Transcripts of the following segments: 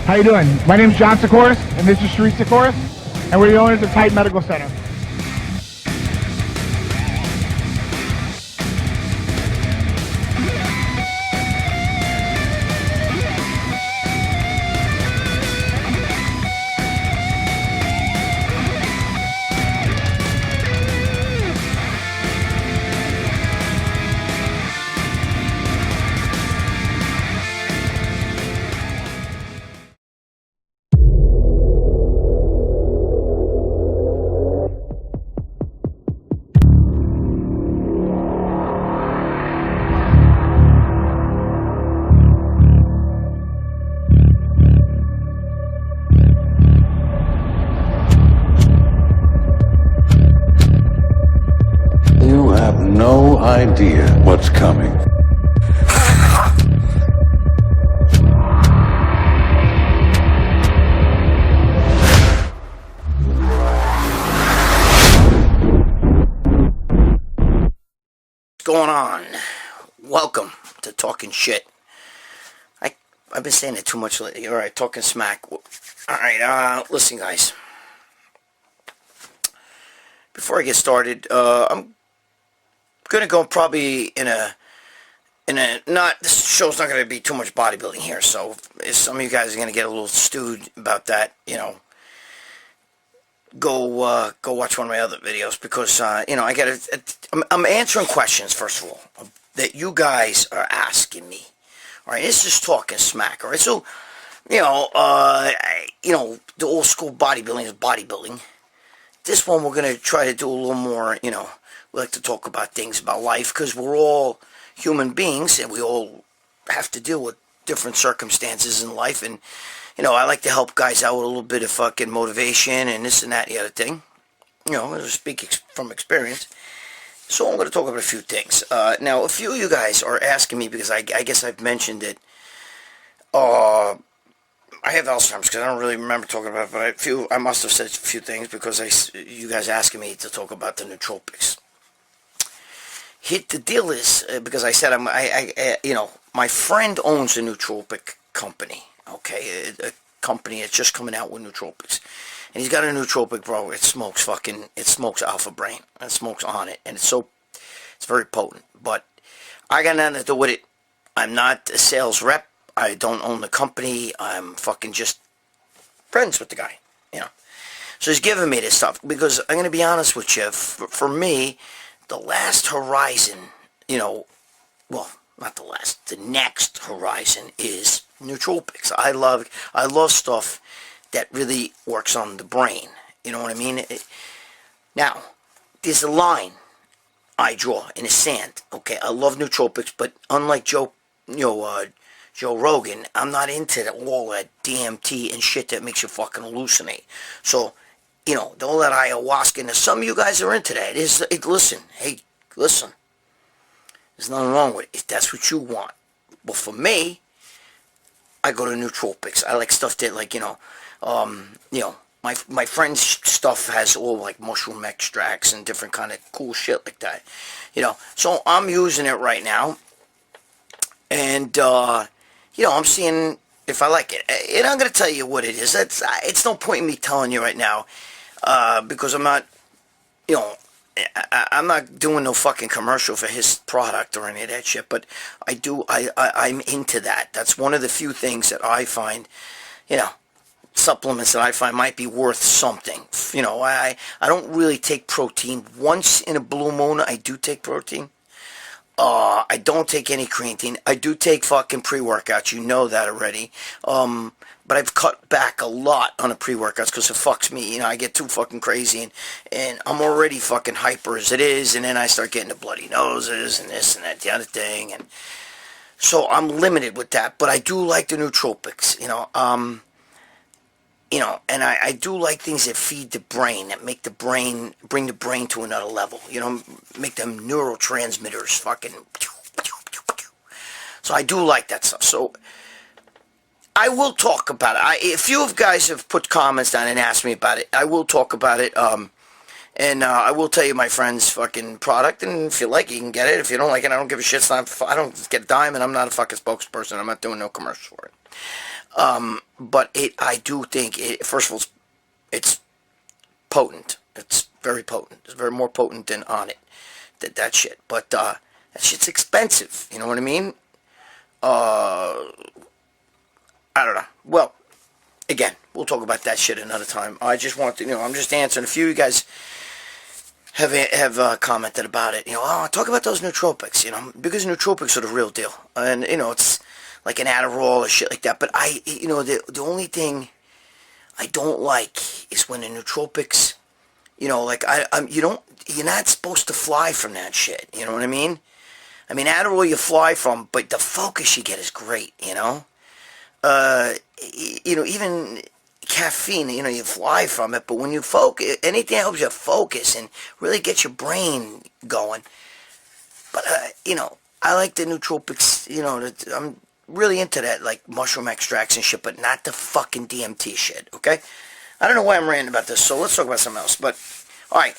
How you doing? My name's John Sikoris, and this is Sharif Sikoris, and we're the owners of Titan Medical Center. You have no idea what's coming. What's going on? Welcome to Talking Shit. I've been saying it too much lately. Alright, talking smack. Alright, listen guys. Before I get started, I'm gonna go probably in a this show's not gonna be too much bodybuilding here, so if some of you guys are gonna get a little stewed about that, you know, go watch one of my other videos, because you know, I'm answering questions, first of all, that you guys are asking me. Alright, it's just talking smack. Alright, so you know, the old school bodybuilding is bodybuilding. This one we're going to try to do a little more, you know, we like to talk about things about life, because we're all human beings and we all have to deal with different circumstances in life. And, you know, I like to help guys out with a little bit of fucking motivation and this and that and the other thing. You know, I speak from experience. So I'm going to talk about a few things. Now, a few of you guys are asking me, because I guess I've mentioned it, I have Alzheimer's, because I don't really remember talking about it, but I must have said a few things, because you guys asking me to talk about the nootropics. The deal is, because I said you know, my friend owns a nootropic company, okay, a company that's just coming out with nootropics, and he's got a nootropic, bro. It smokes alpha brain, and it smokes on it, and it's very potent. But I got nothing to do with it. I'm not a sales rep. I don't own the company. I'm fucking just friends with the guy, you know. So he's giving me this stuff, because I'm going to be honest with you. For me, the last horizon, you know, well, not the last, the next horizon is nootropics. I love stuff that really works on the brain. You know what I mean? Now, there's a line I draw in the sand. Okay, I love nootropics, but unlike Joe Rogan, I'm not into all that DMT and shit that makes you fucking hallucinate. So, you know, all that ayahuasca, and some of you guys are into that. Listen, there's nothing wrong with it if that's what you want. But for me, I go to nootropics. I like stuff that, like, you know, my friend's stuff has all like mushroom extracts and different kind of cool shit like that. You know, so I'm using it right now. And, you know, I'm seeing if I like it. And I'm going to tell you what it is. It's no point in me telling you right now, because I'm not, you know, I'm not doing no fucking commercial for his product or any of that shit, but I'm into that. That's one of the few things that I find, you know, supplements that I find might be worth something. You know, I don't really take protein. Once in a blue moon, I do take protein. I don't take any creatine. I do take fucking pre-workouts. You know that already. But I've cut back a lot on the pre-workouts, because it fucks me. You know, I get too fucking crazy, and I'm already fucking hyper as it is, and then I start getting the bloody noses and this and that, the other thing, and so I'm limited with that. But I do like the nootropics, you know. You know, and I do like things that feed the brain, that make the brain, bring the brain to another level. You know, make them neurotransmitters fucking. So I do like that stuff. So I will talk about it. A few of you guys have put comments down and asked me about it. I will talk about it. And I will tell you my friend's fucking product, and if you like it, you can get it. If you don't like it, I don't give a shit. I don't get a dime, and I'm not a fucking spokesperson. I'm not doing no commercial for it. But I do think, first of all, it's potent. It's very potent. It's very more potent than on it. That shit. But that shit's expensive. You know what I mean? I don't know. Well, again, we'll talk about that shit another time. I just want to, I'm just answering. A few of you guys have commented about it. Talk about those nootropics, because nootropics are the real deal. And, it's like an adderall or shit like that. But the only thing I don't like is when the nootropics, you're not supposed to fly from that shit. You know what I mean? I mean, Adderall you fly from, but the focus you get is great, even caffeine, you fly from it, but when you focus, anything helps you focus and really get your brain going. But, I like the nootropics, I'm really into that, like mushroom extracts and shit, but not the fucking DMT shit, okay? I don't know why I'm ranting about this, so let's talk about something else. But, alright,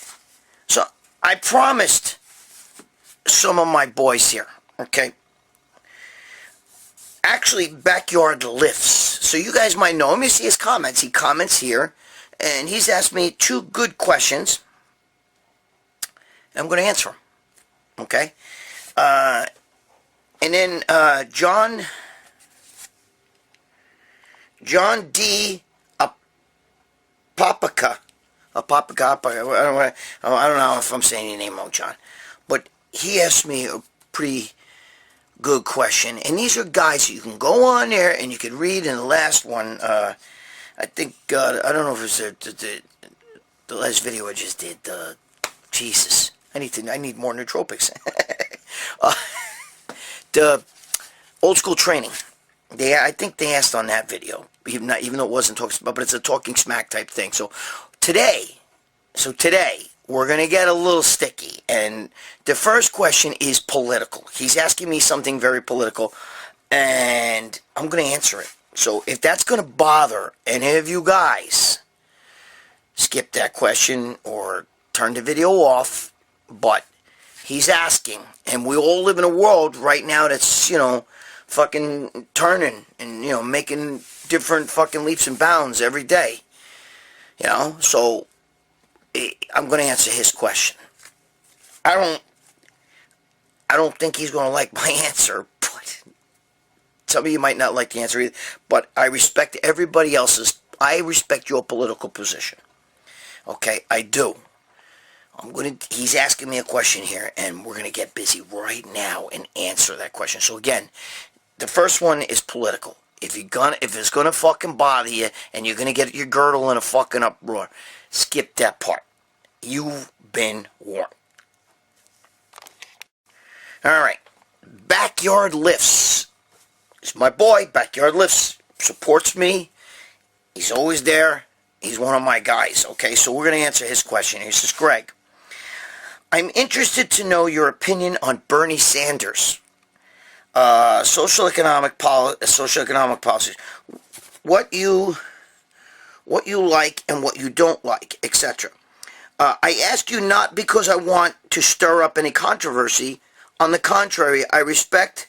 so I promised some of my boys here, okay? Actually, backyard lifts. So you guys might know him. You see his comments. He comments here, and he's asked me 2 good questions. And I'm going to answer them, okay? And then John D. Apopaka. I don't know if I'm saying your name wrong, John. But he asked me a pretty good question. And these are guys you can go on there and you can read in the last one. I think, I don't know if it's the last video I just did. Jesus. I need more nootropics. The old school training. I think they asked on that video. Even though it wasn't talking about, but it's a talking smack type thing. So today, we're going to get a little sticky. And the first question is political. He's asking me something very political, and I'm going to answer it. So if that's going to bother any of you guys, skip that question or turn the video off. But he's asking, and we all live in a world right now that's, fucking turning and, making different fucking leaps and bounds every day. So I'm going to answer his question. I don't think he's going to like my answer, but some of you might not like the answer either, but I respect everybody else's. I respect your political position. Okay, I do. He's asking me a question here, and we're going to get busy right now and answer that question. So again, the first one is political. If it's gonna fucking bother you and you're gonna get your girdle in a fucking uproar, skip that part. You've been warned. Alright. Backyard lifts. It's my boy, Backyard Lifts. Supports me. He's always there. He's one of my guys. Okay, so we're gonna answer his question. He says, Greg, I'm interested to know your opinion on Bernie Sanders. Socioeconomic policies, what you like and what you don't like, etc. I ask you not because I want to stir up any controversy. On the contrary, I respect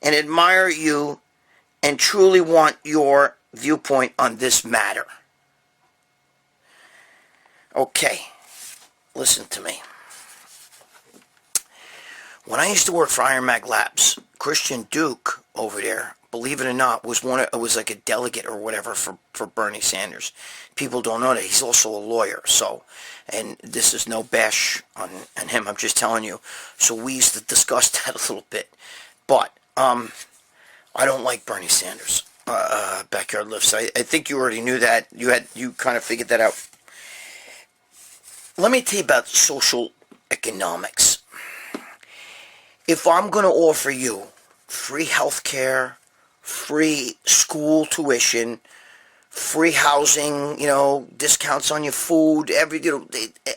and admire you and truly want your viewpoint on this matter. Okay, listen to me. When I used to work for Iron Mag Labs, Christian Duke over there, believe it or not, was like a delegate or whatever for Bernie Sanders. People don't know that he's also a lawyer. So, and this is no bash on him. I'm just telling you. So we used to discuss that a little bit. But I don't like Bernie Sanders. Backyard lifts. I think you already knew that. You kind of figured that out. Let me tell you about social economics. If I'm going to offer you free health care, free school tuition, free housing, discounts on your food,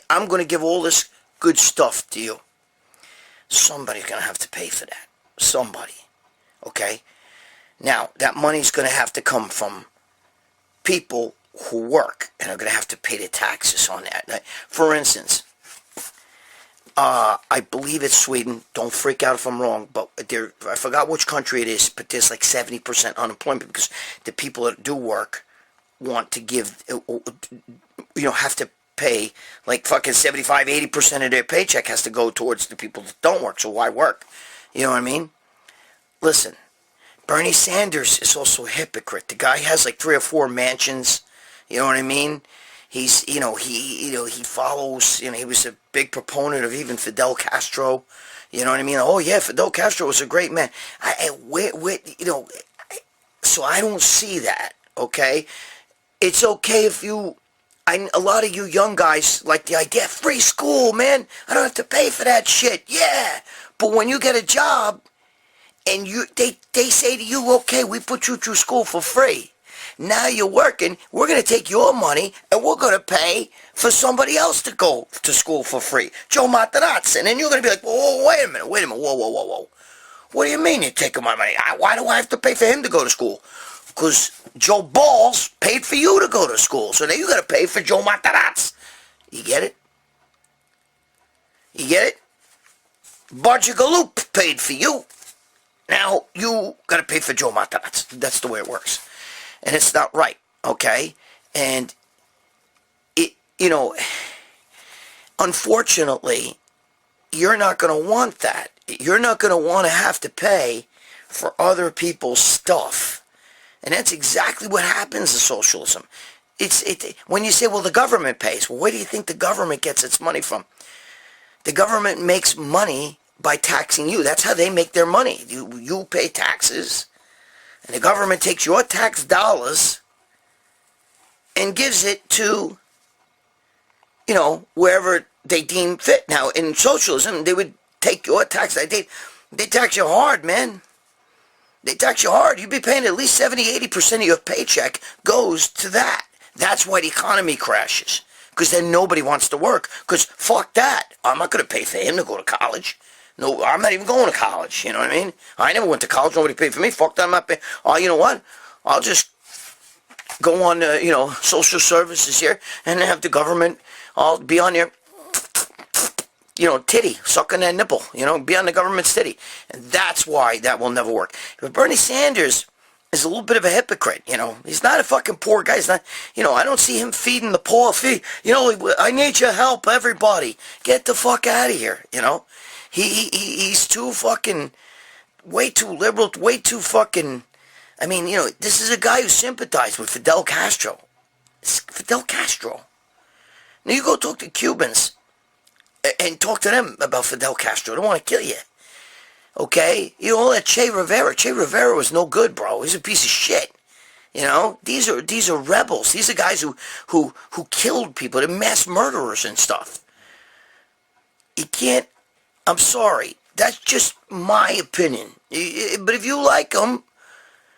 I'm going to give all this good stuff to you. Somebody's going to have to pay for that. Somebody. Okay? Now, that money's going to have to come from people who work and are going to have to pay the taxes on that. For instance, I believe it's Sweden. Don't freak out if I'm wrong, but I forgot which country it is, but there's like 70% unemployment because the people that do work want to give, have to pay like fucking 75, 80% of their paycheck has to go towards the people that don't work, so why work? You know what I mean? Listen, Bernie Sanders is also a hypocrite. The guy has like 3 or 4 mansions, you know what I mean? He's, he follows, he was a big proponent of even Fidel Castro, you know what I mean? Oh yeah, Fidel Castro was a great man. So I don't see that, okay? It's okay if a lot of you young guys like the idea, free school, man. I don't have to pay for that shit. Yeah. But when you get a job and they say to you, okay, we put you through school for free. Now you're working, we're going to take your money and we're going to pay for somebody else to go to school for free. Joe Materazzi. And then you're going to be like, whoa, wait a minute, whoa. What do you mean you're taking my money? Why do I have to pay for him to go to school? Because Joe Balls paid for you to go to school. So now you got to pay for Joe Materazzi. You get it? You get it? Bargigaloop paid for you. Now you got to pay for Joe Materazzi. That's the way it works. And it's not right, okay? And, unfortunately, you're not going to want that. You're not going to want to have to pay for other people's stuff. And that's exactly what happens in socialism. When you say, well, the government pays, well, where do you think the government gets its money from? The government makes money by taxing you. That's how they make their money. You pay taxes. And the government takes your tax dollars and gives it to, wherever they deem fit. Now, in socialism, they would take your tax. They tax you hard, man. They tax you hard. You'd be paying at least 70, 80% of your paycheck goes to that. That's why the economy crashes. Because then nobody wants to work. Because fuck that. I'm not going to pay for him to go to college. No, I'm not even going to college, you know what I mean? I never went to college, nobody paid for me, fuck that, I'm not paying. Oh, you know what? I'll just go on, social services here, and have the government, I'll be on there, titty, sucking that nipple, be on the government's titty. And that's why that will never work. But Bernie Sanders is a little bit of a hypocrite, He's not a fucking poor guy, he's not, I don't see him feeding the poor, I need your help, everybody. Get the fuck out of here, He's too fucking, way too liberal, way too fucking, this is a guy who sympathized with Fidel Castro. It's Fidel Castro. Now you go talk to Cubans and talk to them about Fidel Castro. They don't want to kill you. Okay? All that Che Rivera was no good, bro. He's a piece of shit. These are rebels. These are guys who killed people. They're mass murderers and stuff. You can't, I'm sorry. That's just my opinion. But if you like them,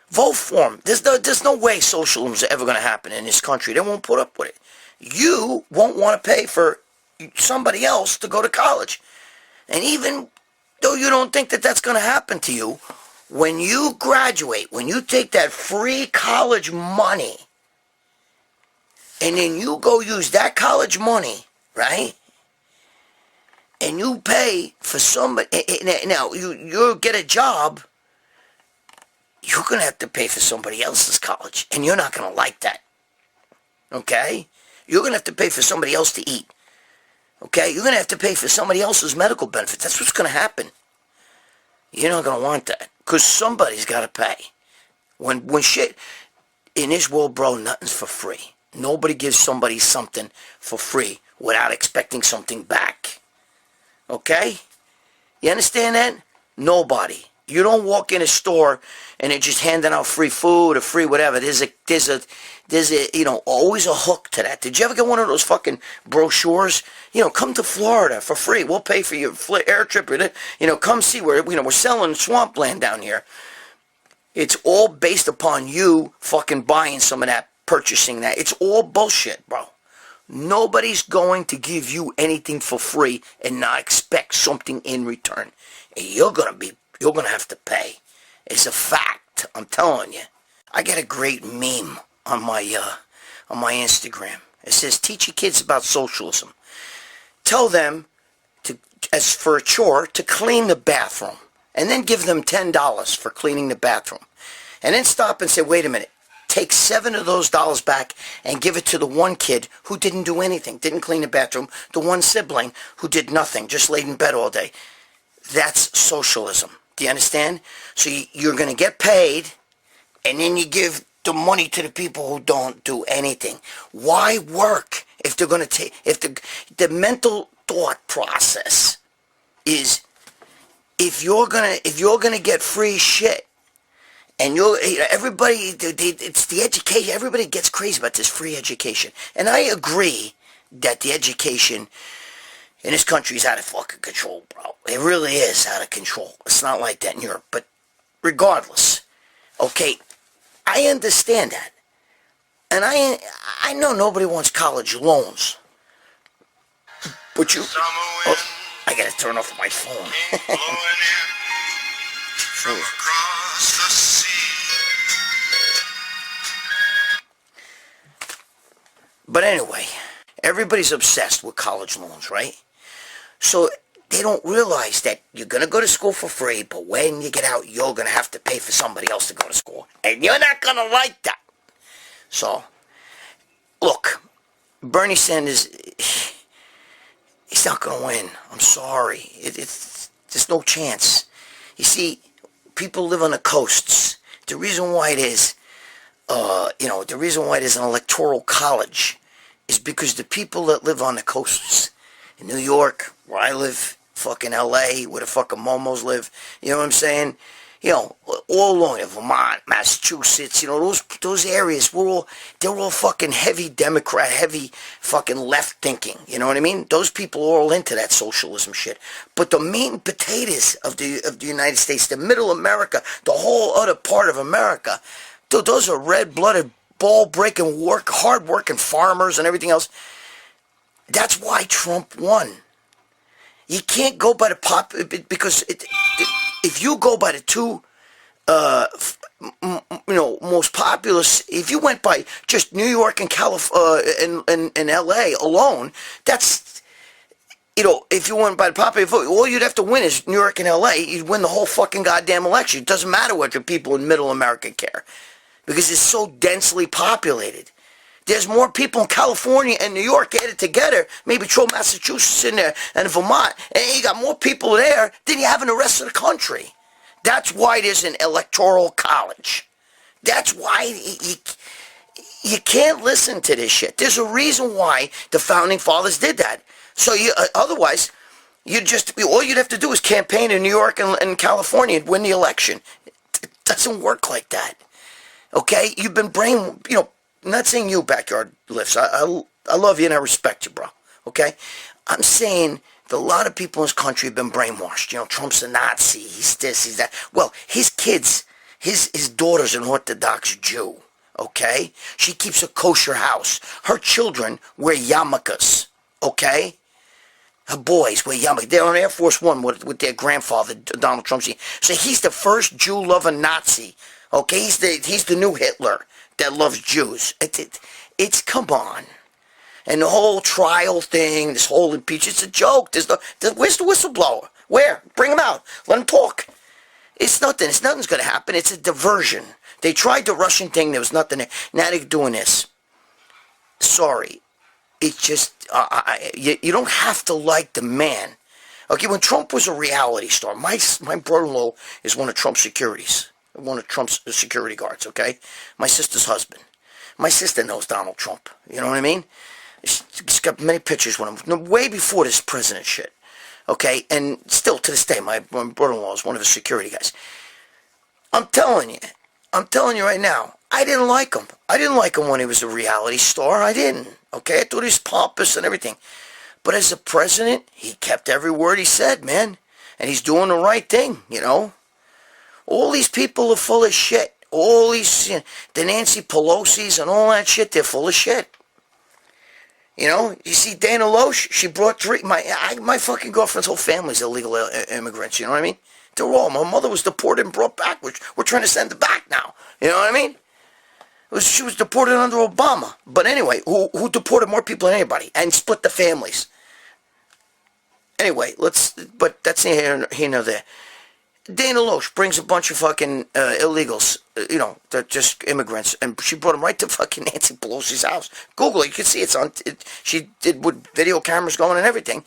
vote for them. There's no way socialism is ever going to happen in this country. They won't put up with it. You won't want to pay for somebody else to go to college. And even though you don't think that that's going to happen to you, when you graduate, when you take that free college money, and then you go use that college money, right? And you pay for somebody, now you get a job, you're going to have to pay for somebody else's college. And you're not going to like that. Okay? You're going to have to pay for somebody else to eat. Okay? You're going to have to pay for somebody else's medical benefits. That's what's going to happen. You're not going to want that. Because somebody's got to pay. When shit, in this world, bro, nothing's for free. Nobody gives somebody something for free without expecting something back. Okay? You understand that? Nobody. You don't walk in a store and they're just handing out free food or free whatever. There's always a hook to that. Did you ever get one of those fucking brochures? Come to Florida for free. We'll pay for your air trip. Come see we're selling swampland down here. It's all based upon you fucking buying some of that, purchasing that. It's all bullshit, bro. Nobody's going to give you anything for free and not expect something in return. And you're gonna have to pay. It's a fact. I'm telling you. I got a great meme on my Instagram. It says, "Teach your kids about socialism. Tell them to as for a chore to clean the bathroom, and then give them $10 for cleaning the bathroom, and then stop and say, wait a minute, take 7 of those dollars back and give it to the one kid who didn't do anything, didn't clean the bathroom, the one sibling who did nothing, just laid in bed all day. That's socialism. Do you understand? So you're going to get paid, and then you give the money to the people who don't do anything. Why work if they're going to take, if the mental thought process is, if you're going to get free shit, and everybody, it's the education, everybody gets crazy about this free education. And I agree that the education in this country is out of fucking control, bro. It really is out of control. It's not like that in Europe. But regardless, okay, I understand that. And I know nobody wants college loans. But you... Oh, I gotta turn off my phone. From across the sea. But anyway, everybody's obsessed with college loans, right? So they don't realize that you're going to go to school for free, but when you get out, you're going to have to pay for somebody else to go to school. And you're not going to like that. So, look, Bernie Sanders, he's not going to win. I'm sorry. There's no chance. You see, people live on the coasts. The reason why it is, the reason why there's an electoral college is because the people that live on the coasts, in New York, where I live, fucking LA, where the fucking Momos live, you know what I'm saying? You know, all along Vermont, Massachusetts, you know, those areas, they're all fucking heavy Democrat, heavy fucking left thinking, you know what I mean? Those people are all into that socialism shit. But the meat and potatoes of the United States, the middle America, the whole other part of America, dude, those are red-blooded, ball-breaking, hard-working farmers and everything else. That's why Trump won. You can't go by the because if you go by the two, most populous, if you went by just New York and California and L.A. alone, that's, if you went by the popular vote, all you'd have to win is New York and L.A. You'd win the whole fucking goddamn election. It doesn't matter what the people in Middle America care, because it's so densely populated. There's more people in California and New York added together, maybe throw Massachusetts in there and Vermont, and you got more people there than you have in the rest of the country. That's why there's an electoral college. That's why you can't listen to this shit. There's a reason why the founding fathers did that. So otherwise, all you'd have to do is campaign in New York and California and win the election. It doesn't work like that. Okay? You've been I'm not saying you, Backyard Lifts. I love you and I respect you, bro. Okay? I'm saying that a lot of people in this country have been brainwashed. You know, Trump's a Nazi. He's this, he's that. Well, his kids, his daughter's an Orthodox Jew. Okay? She keeps a kosher house. Her children wear yarmulkes. Okay? Her boys wear yarmulkes. They're on Air Force One with their grandfather, Donald Trump. So he's the first Jew-loving Nazi. Okay? He's the new Hitler that loves Jews. It's come on. And the whole trial thing, this whole impeachment, it's a joke. Where's the whistleblower? Where? Bring him out. Let him talk. It's nothing. Nothing's going to happen. It's a diversion. They tried the Russian thing. There was nothing there. Now they're doing this. Sorry. It's just, you don't have to like the man. Okay, when Trump was a reality star, my brother-in-law is one of Trump's securities. One of Trump's security guards, okay? My sister's husband. My sister knows Donald Trump. You know what I mean? She's got many pictures with him, way before this president shit, okay? And still to this day, my brother-in-law is one of his security guys. I'm telling you right now, I didn't like him. I didn't like him when he was a reality star. I didn't, okay? I thought he was pompous and everything. But as a president, he kept every word he said, man. And he's doing the right thing, you know? All these people are full of shit. All these, the Nancy Pelosi's and all that shit, they're full of shit. You know, you see Dana Loesch, she brought my fucking girlfriend's whole family's illegal immigrants, you know what I mean? They're all, my mother was deported and brought back, which we're trying to send her back now. You know what I mean? She was deported under Obama. But anyway, who deported more people than anybody and split the families. Anyway, but that's here nor there. Dana Loesch brings a bunch of fucking illegals, they're just immigrants, and she brought them right to fucking Nancy Pelosi's house. Google it, you can see she did with video cameras going and everything,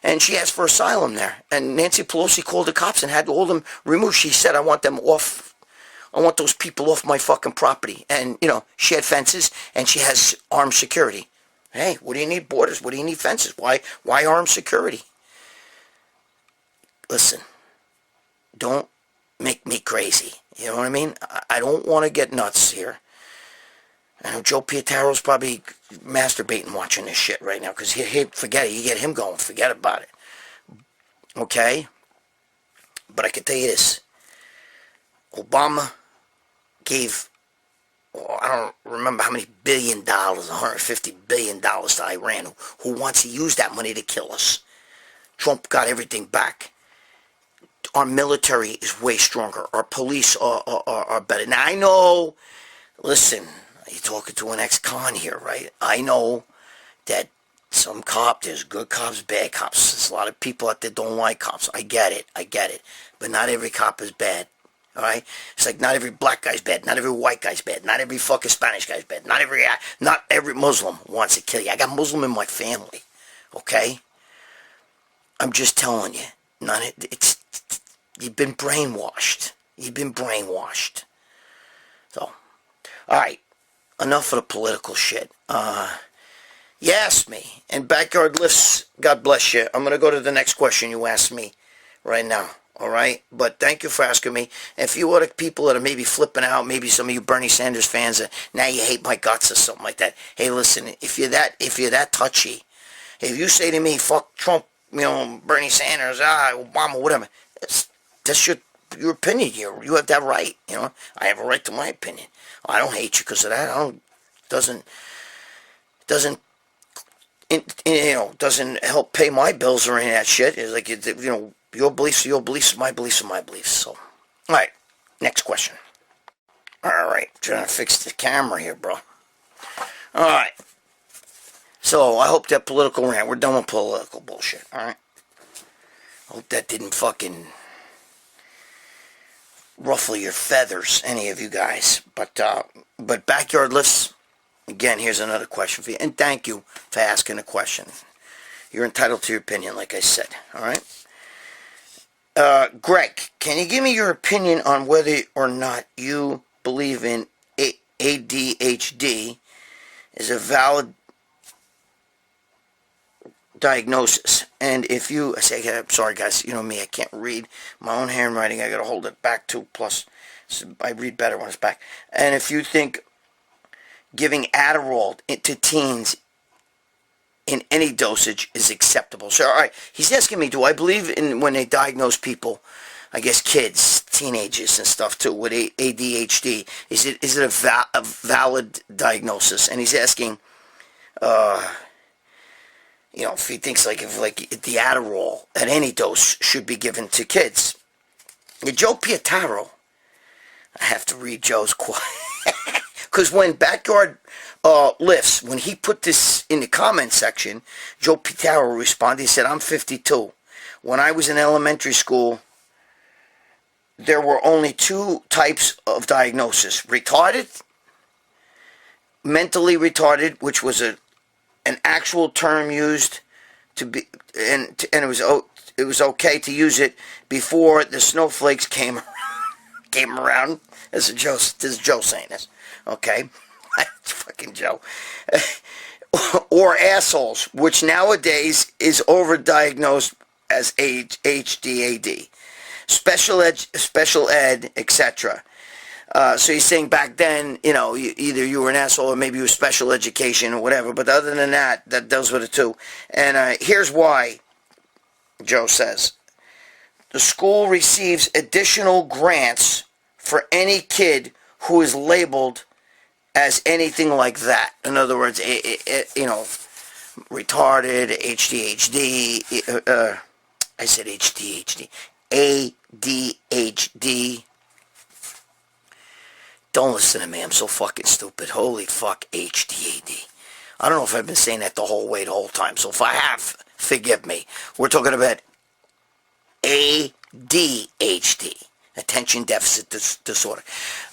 and she asked for asylum there, and Nancy Pelosi called the cops and had all them removed. She said, I want those people off my fucking property, and, she had fences, and she has armed security. Hey, what do you need borders? What do you need fences? Why armed security? Listen. Don't make me crazy. You know what I mean? I don't want to get nuts here. I know Joe Pietaro's probably masturbating watching this shit right now because forget it. You get him going. Forget about it. Okay? But I can tell you this. Obama gave, I don't remember how many $150 billion to Iran, who wants to use that money to kill us. Trump got everything back. Our military is way stronger. Our police are better. Now, I know, listen, you're talking to an ex-con here, right? I know that there's good cops, bad cops. There's a lot of people out there don't like cops. I get it. But not every cop is bad, all right? It's like not every black guy's bad. Not every white guy's bad. Not every fucking Spanish guy's bad. Not every Muslim wants to kill you. I got Muslim in my family, okay? I'm just telling you. You've been brainwashed. So, alright. Enough of the political shit. You asked me. And backyard lifts, God bless you. I'm going to go to the next question you asked me right now. Alright? But thank you for asking me. If you other people that are maybe flipping out, maybe some of you Bernie Sanders fans, now you hate my guts or something like that. Hey, listen, if you're that touchy, if you say to me, fuck Trump, Bernie Sanders, Obama, whatever, that's your opinion. You have that right. I have a right to my opinion. I don't hate you because of that. Doesn't help pay my bills or any of that shit. It's like your beliefs are your beliefs, my beliefs are my beliefs. So, all right, next question. All right, trying to fix the camera here, bro. All right. So I hope that political rant. We're done with political bullshit. All right. I hope that didn't fucking ruffle your feathers, any of you guys. But backyard lifts, again, here's another question for you. And thank you for asking a question. You're entitled to your opinion, like I said. All right? Greg, can you give me your opinion on whether or not you believe in ADHD is a valid diagnosis? And if you, I'm sorry guys, you know me, I can't read my own handwriting, I gotta hold it back too, plus I read better when it's back. And if you think giving Adderall to teens in any dosage is acceptable. So alright, he's asking me, do I believe in when they diagnose people, I guess kids, teenagers and stuff too, with ADHD, is it a valid diagnosis? And he's asking, if he thinks if the Adderall at any dose should be given to kids. Joe Pietaro, I have to read Joe's quote. Because when Backyard Lifts, when he put this in the comment section, Joe Pietaro responded, he said, I'm 52. When I was in elementary school, there were only two types of diagnosis. Retarded, mentally retarded, which was an actual term used to be, and it was okay to use it before the snowflakes came around. This is Joe saying this, okay? Fucking Joe. Or assholes, which nowadays is overdiagnosed as HDAD, special ed, etc. So he's saying back then, either you were an asshole or maybe you were special education or whatever. But other than that, those were the two. And here's why, Joe says. The school receives additional grants for any kid who is labeled as anything like that. In other words, retarded, ADHD, I said ADHD, ADHD. Don't listen to me, I'm so fucking stupid. Holy fuck, HDAD. I don't know if I've been saying that the whole time. So if I have, Forgive me. We're talking about ADHD, attention deficit disorder.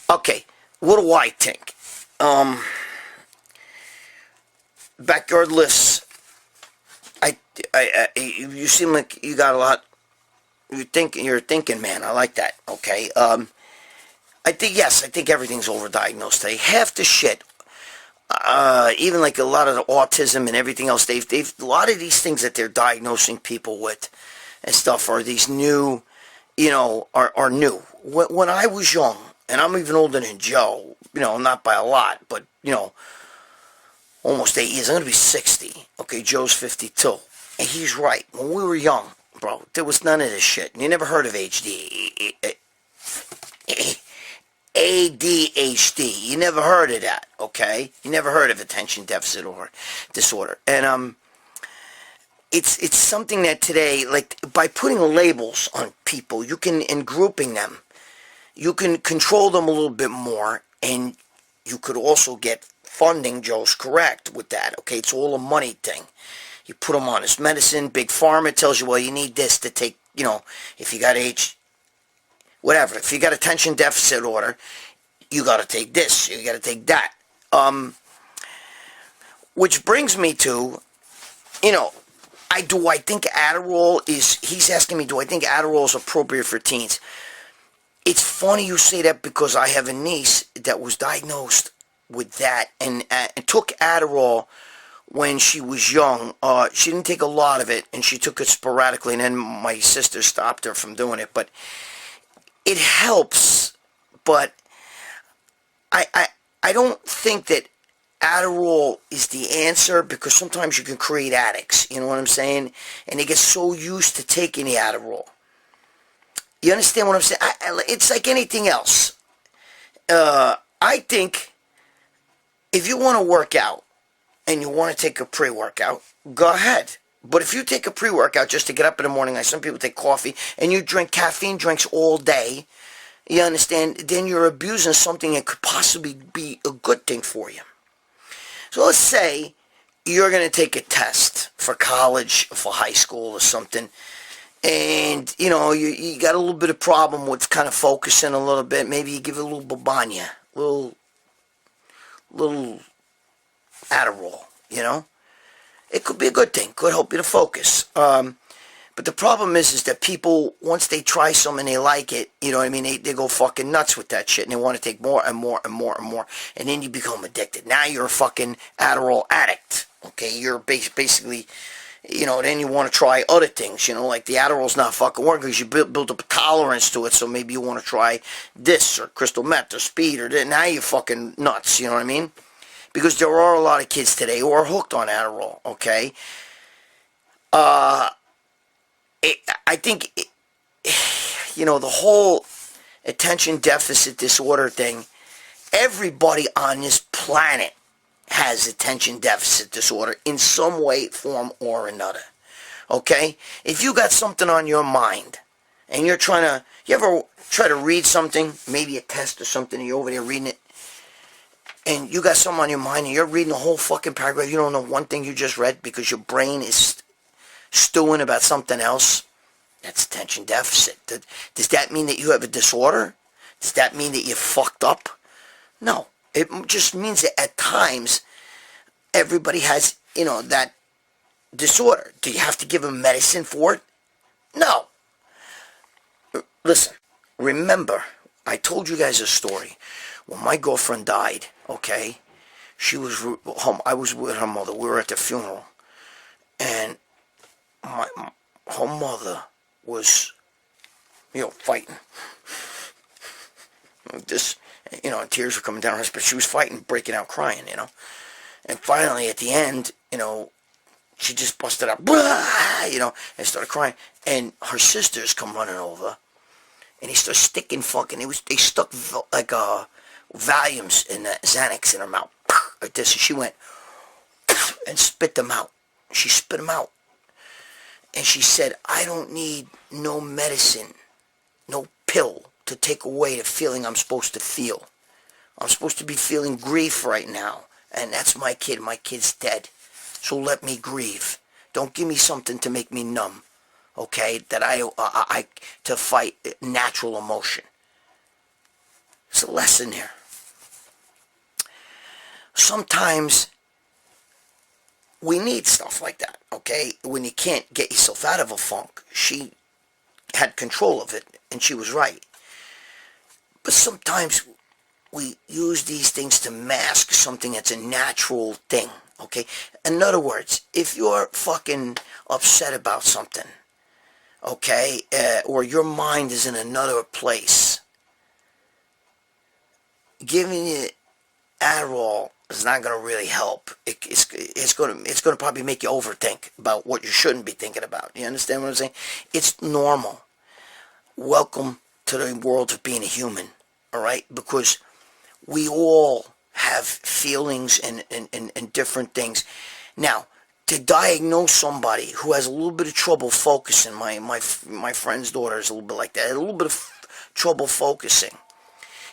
Okay, what do I think? Backyard lists. You seem like you got a lot. You're a thinking man. I like that. Okay. I think everything's overdiagnosed today. Half the shit, even like a lot of the autism and everything else, they've a lot of these things that they're diagnosing people with and stuff are these new, are new. When I was young, and I'm even older than Joe, not by a lot, but almost 8 years. I'm gonna be 60. Okay, Joe's 52, and he's right. When we were young, bro, there was none of this shit. You never heard of ADHD. You never heard of that, okay? You never heard of attention deficit or disorder. And it's something that today, like by putting labels on people, you can, and grouping them, you can control them a little bit more, and you could also get funding. Joe's correct with that, okay? It's all a money thing. You put them on this medicine. Big Pharma tells you, well, you need this to take, if you got whatever. If you got attention deficit order, you got to take this. You got to take that. Which brings me to, I think Adderall is, he's asking me, do I think Adderall is appropriate for teens? It's funny you say that because I have a niece that was diagnosed with that and took Adderall when she was young. She didn't take a lot of it, and she took it sporadically, and then my sister stopped her from doing it. But it helps, but I don't think that Adderall is the answer, because sometimes you can create addicts, you know what I'm saying? And they get so used to taking the Adderall. You understand what I'm saying? It's like anything else. I think if you want to work out and you want to take a pre-workout, go ahead. But if you take a pre-workout just to get up in the morning, like some people take coffee, and you drink caffeine drinks all day, you understand, then you're abusing something that could possibly be a good thing for you. So let's say you're going to take a test for college, for high school or something, and, you got a little bit of problem with kind of focusing a little bit. Maybe you give it a little babanya, little Adderall, It could be a good thing. Could help you to focus. But the problem is that people, once they try something and they like it, they go fucking nuts with that shit, and they want to take more and more and more and more, and then you become addicted. Now you're a fucking Adderall addict, okay? You're basically, then you want to try other things, like the Adderall's not fucking working because you build up a tolerance to it, so maybe you want to try this or crystal meth or speed or that. Now you're fucking nuts, you know what I mean? Because there are a lot of kids today who are hooked on Adderall, okay? I think, the whole attention deficit disorder thing, everybody on this planet has attention deficit disorder in some way, form, or another, okay? If you got something on your mind, and you ever try to read something, maybe a test or something, and you're over there reading it, and you got something on your mind, and you're reading the whole fucking paragraph, you don't know one thing you just read because your brain is stewing about something else, that's attention deficit. Does that mean that you have a disorder? Does that mean that you're fucked up? No. It just means that at times, everybody has, that disorder. Do you have to give them medicine for it? No. Listen, remember, I told you guys a story. When my girlfriend died, okay, I was with her mother. We were at the funeral. And her mother was, fighting. This, tears were coming down her face, but she was fighting, breaking out, crying, And finally, at the end, she just busted out, and started crying. And her sisters come running over, and they start sticking they stuck like Valiums and Xanax in her mouth, like this. And she went and spit them out. She spit them out. And she said, I don't need no medicine, no pill to take away the feeling I'm supposed to feel. I'm supposed to be feeling grief right now. And that's my kid. My kid's dead. So let me grieve. Don't give me something to make me numb, okay? That I to fight natural emotion. There's a lesson here. Sometimes we need stuff like that, okay? When you can't get yourself out of a funk. She had control of it, and she was right. But sometimes we use these things to mask something that's a natural thing, okay? In other words, if you're fucking upset about something, okay, or your mind is in another place, giving it Adderall is not going to really help. It's going to probably make you overthink about what you shouldn't be thinking about. You understand what I'm saying? It's normal. Welcome to the world of being a human, all right? Because we all have feelings and different things. Now, to diagnose somebody who has a little bit of trouble focusing, my friend's daughter is a little bit like that, a little bit of trouble focusing.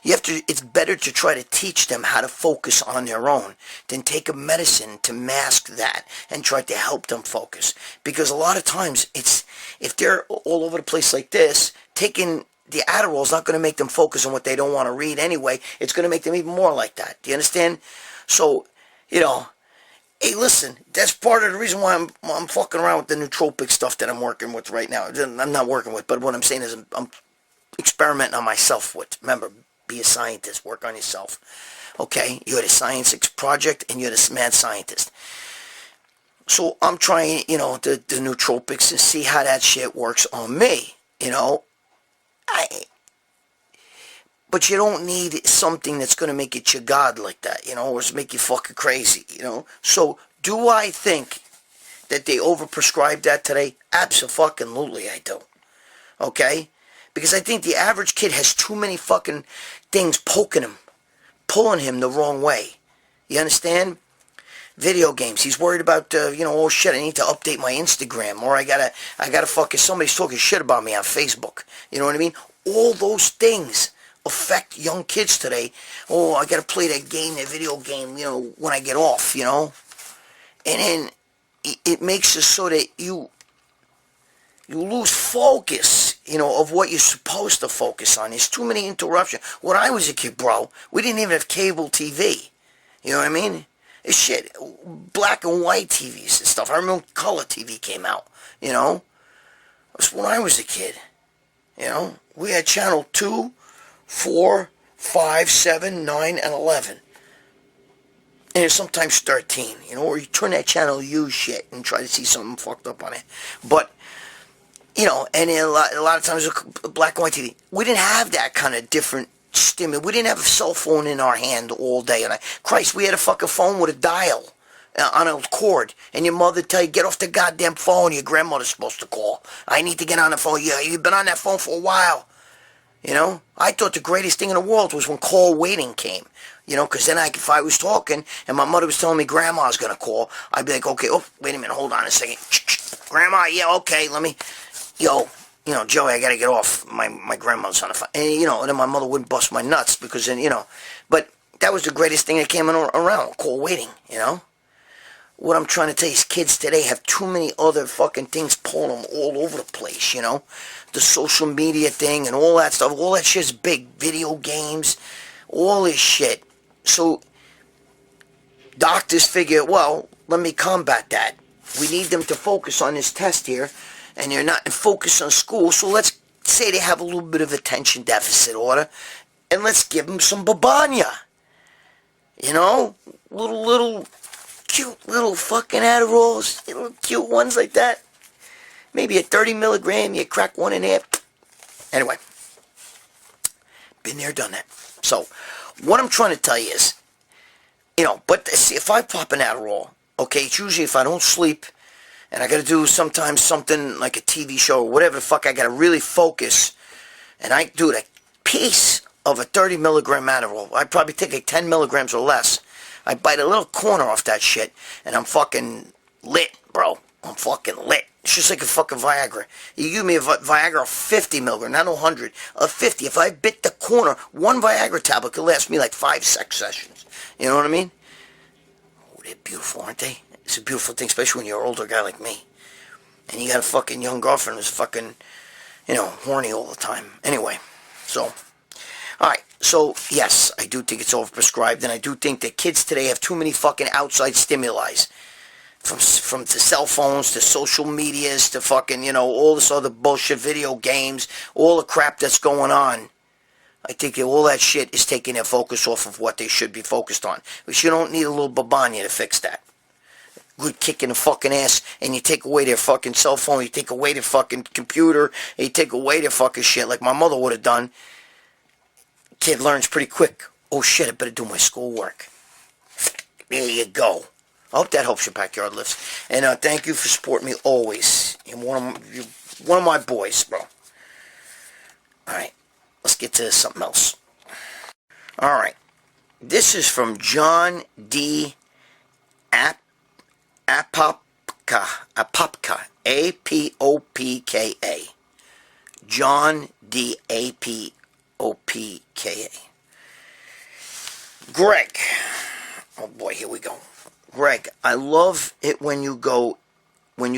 It's better to try to teach them how to focus on their own than take a medicine to mask that and try to help them focus. Because a lot of times, if they're all over the place like this, taking the Adderall is not going to make them focus on what they don't want to read anyway. It's going to make them even more like that. Do you understand? So, hey, listen, that's part of the reason why I'm fucking around with the nootropic stuff that I'm working with right now. I'm not working with, but what I'm saying is I'm experimenting on myself with. Remember, be a scientist. Work on yourself. Okay? You're the science project, and you're the mad scientist. So I'm trying, the nootropics and see how that shit works on me. But you don't need something that's going to make you chagad like that, or make you fucking crazy, So, do I think that they overprescribed that today? Abso-fucking-lutely I do. Okay? Because I think the average kid has too many fucking things poking him, pulling him the wrong way. You understand? Video games. He's worried about, oh shit, I need to update my Instagram, or I gotta fucking, somebody's talking shit about me on Facebook. You know what I mean? All those things affect young kids today. Oh, I gotta play that video game, when I get off, And then it makes it so that you lose focus, of what you're supposed to focus on. There's too many interruptions. When I was a kid, bro, we didn't even have cable TV. You know what I mean? It's shit, black and white TVs and stuff. I remember when color TV came out, That's when I was a kid, We had channel 2, 4, 5, 7, 9, and 11. And sometimes 13, or you turn that channel U shit and try to see something fucked up on it. But, and a lot of times black and white TV. We didn't have that kind of different stimulus. We didn't have a cell phone in our hand all day. And Christ, we had a fucking phone with a dial on a cord. And your mother tell you, get off the goddamn phone. Your grandmother's supposed to call. I need to get on the phone. Yeah, you've been on that phone for a while. I thought the greatest thing in the world was when call waiting came. Because then if I was talking and my mother was telling me grandma's going to call, I'd be like, okay, wait a minute, hold on a second. Grandma, yeah, okay, let me, Joey, I got to get off. My grandmother's on the phone. And, and then my mother wouldn't bust my nuts because then, but that was the greatest thing that came around, call waiting, What I'm trying to tell you is kids today have too many other fucking things pulling them all over the place, The social media thing and all that stuff. All that shit's big. Video games, all this shit. So, doctors figure, well, let me combat that. We need them to focus on this test here, and they're not focused on school, so let's say they have a little bit of attention deficit order, and let's give them some babanya. Little cute little fucking Adderalls, little cute ones like that. Maybe a 30 milligram, you crack one in half. Anyway, been there, done that. So, what I'm trying to tell you is, but see, if I pop an Adderall, okay, it's usually if I don't sleep, and I got to do sometimes something like a TV show or whatever the fuck, I got to really focus, and I do a piece of a 30 milligram Adderall. I probably take like 10 milligrams or less. I bite a little corner off that shit, and I'm fucking lit, bro. I'm fucking lit. It's just like a fucking Viagra. You give me a Viagra of 50 milligrams, not 100, of 50. If I bit the corner, one Viagra tablet could last me like 5 sex sessions. You know what I mean? Oh, they're beautiful, aren't they? It's a beautiful thing, especially when you're an older guy like me. And you got a fucking young girlfriend who's fucking, horny all the time. Anyway, so, alright, so, yes, I do think it's overprescribed, and I do think that kids today have too many fucking outside stimuli. From the cell phones to social medias to fucking, all this other bullshit, video games, all the crap that's going on. I think that all that shit is taking their focus off of what they should be focused on. But you don't need a little babanya to fix that. Good kick in the fucking ass, and you take away their fucking cell phone, you take away their fucking computer, and you take away their fucking shit like my mother would have done. Kid learns pretty quick. Oh shit, I better do my schoolwork. There you go. I hope that helps your backyard lifts. And thank you for supporting me always. You're one of my boys, bro. Alright, let's get to something else. Alright, this is from John D. Apopka. A-P-O-P-K-A. John D. A-P-O-P-K-A. Greg. Oh boy, here we go. Greg, I love it when you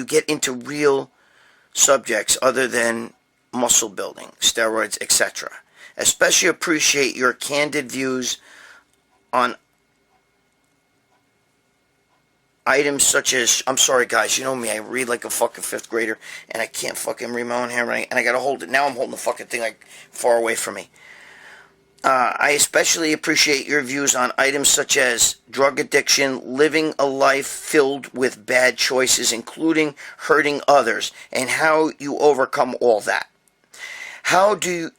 get into real subjects other than muscle building, steroids, etc. Especially appreciate your candid views on items such as, I'm sorry guys, you know me, I read like a fucking 5th grader, and I can't fucking read my own handwriting, and I gotta hold it. Now I'm holding the fucking thing like far away from me. I especially appreciate your views on items such as drug addiction, living a life filled with bad choices, including hurting others, and how you overcome all that. How do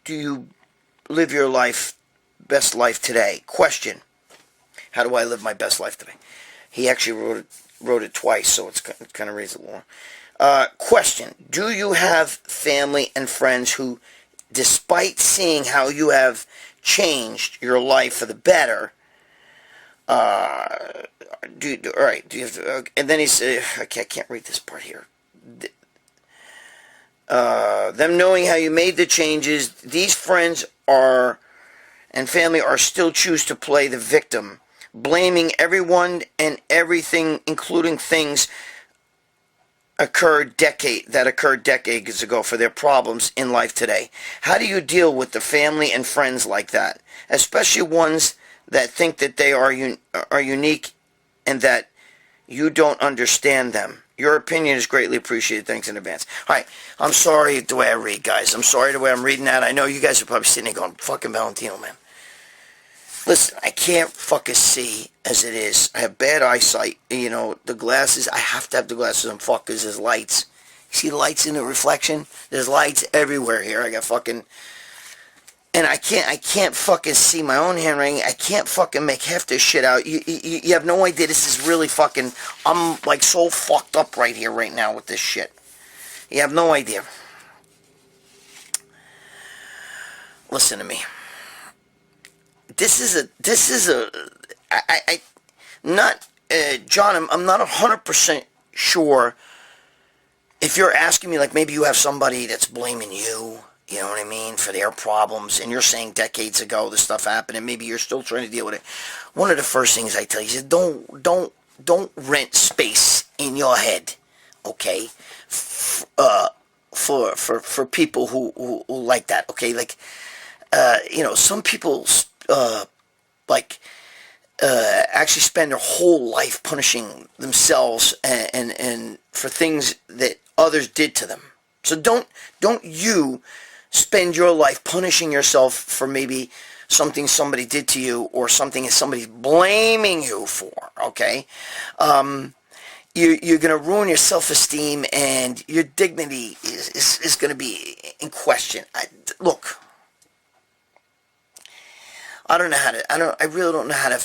you live your best life today? Question: how do I live my best life today? He actually wrote it twice, so it's kind of reads it more. Question: do you have family and friends who, despite seeing how you have changed your life for the better, do you have to, and then he's, I can't read this part here. Them knowing how you made the changes, these friends and family are still choose to play the victim, blaming everyone and everything, including things occurred decades ago for their problems in life today. How do you deal with the family and friends like that, especially ones that think that they are unique and that you don't understand them? Your opinion is greatly appreciated. Thanks in advance. All right, I'm sorry the way I read, guys. I'm sorry the way I'm reading that. I know you guys are probably sitting there going, fucking Valentino, man. Listen, I can't fucking see as it is. I have bad eyesight. The glasses, I have to have the glasses on, because there's lights. You see the lights in the reflection? There's lights everywhere here. I got fucking... And I can't fucking see my own handwriting. I can't fucking make half this shit out. You have no idea. This is really fucking... I'm like so fucked up right here, right now with this shit. You have no idea. Listen to me. John, I'm not 100% sure if you're asking me, like, maybe you have somebody that's blaming you, you know what I mean, for their problems, and you're saying decades ago this stuff happened, and maybe you're still trying to deal with it. One of the first things I tell you is don't rent space in your head, okay, for people who like that, okay, like, some people actually spend their whole life punishing themselves and for things that others did to them. So don't you spend your life punishing yourself for maybe something somebody did to you or something that somebody's blaming you for, okay? You're going to ruin your self-esteem, and your dignity is going to be in question. Look, I really don't know how to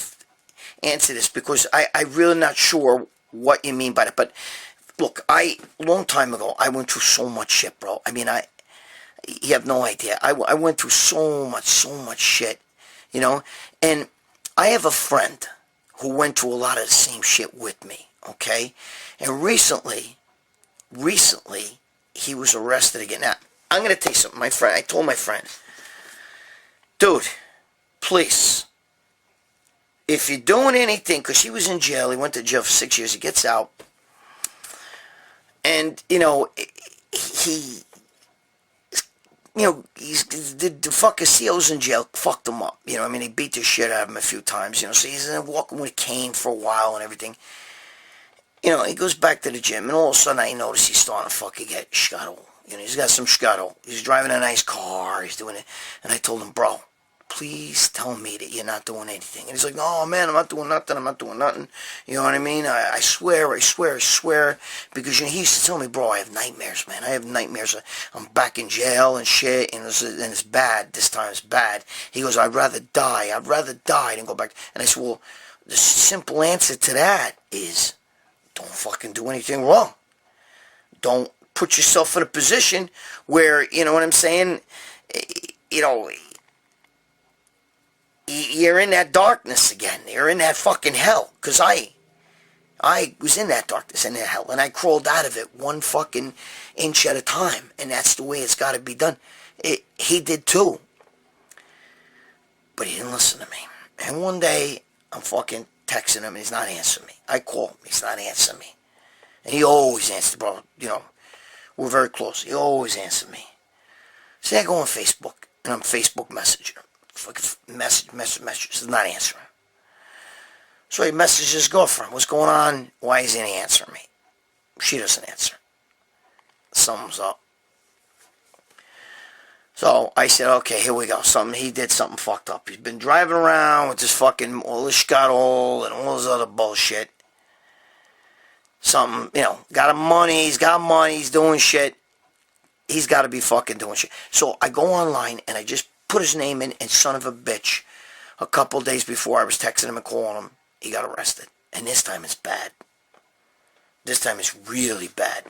answer this, because I'm really not sure what you mean by that. But look, a long time ago, I went through so much shit, bro. I mean, you have no idea. I went through so much shit, and I have a friend who went through a lot of the same shit with me, okay? And recently, he was arrested again. Now, I'm going to tell you something. I told my friend, dude, please, if you're doing anything, because he was in jail, he went to jail for 6 years, he gets out, And, he, the fucking COs in jail fucked him up. You know, I mean, he beat the shit out of him a few times, so he's walking with a cane for a while and everything. He goes back to the gym, and all of a sudden I notice he's starting to fucking get scuttle. He's got some scuttle. He's driving a nice car. He's doing it. And I told him, bro, please tell me that you're not doing anything. And he's like, no, man, I'm not doing nothing. I'm not doing nothing. You know what I mean? I swear. Because, he used to tell me, bro, I have nightmares, man. I have nightmares. I'm back in jail and shit, and it's bad. This time it's bad. He goes, I'd rather die than go back. And I said, well, the simple answer to that is, don't fucking do anything wrong. Don't put yourself in a position where, you know what I'm saying, you're in that darkness again. You're in that fucking hell. Because I was in that darkness, in that hell, and I crawled out of it one fucking inch at a time, and that's the way it's got to be done. He did too. But he didn't listen to me. And one day, I'm fucking texting him, and he's not answering me. I call him, he's not answering me. And he always answers, bro. We're very close. He always answers me. So I go on Facebook, and I'm Facebook messaging him. Fucking message. He's not answering. So he messages his girlfriend. What's going on? Why isn't he answering me? She doesn't answer. Something's up. So I said, okay, here we go. He did something fucked up. He's been driving around with this fucking, all this scuttle and all this other bullshit. Something, got money, he's doing shit. He's got to be fucking doing shit. So I go online and I just put his name in, and son of a bitch, a couple days before I was texting him and calling him, he got arrested. And this time it's bad. This time it's really bad.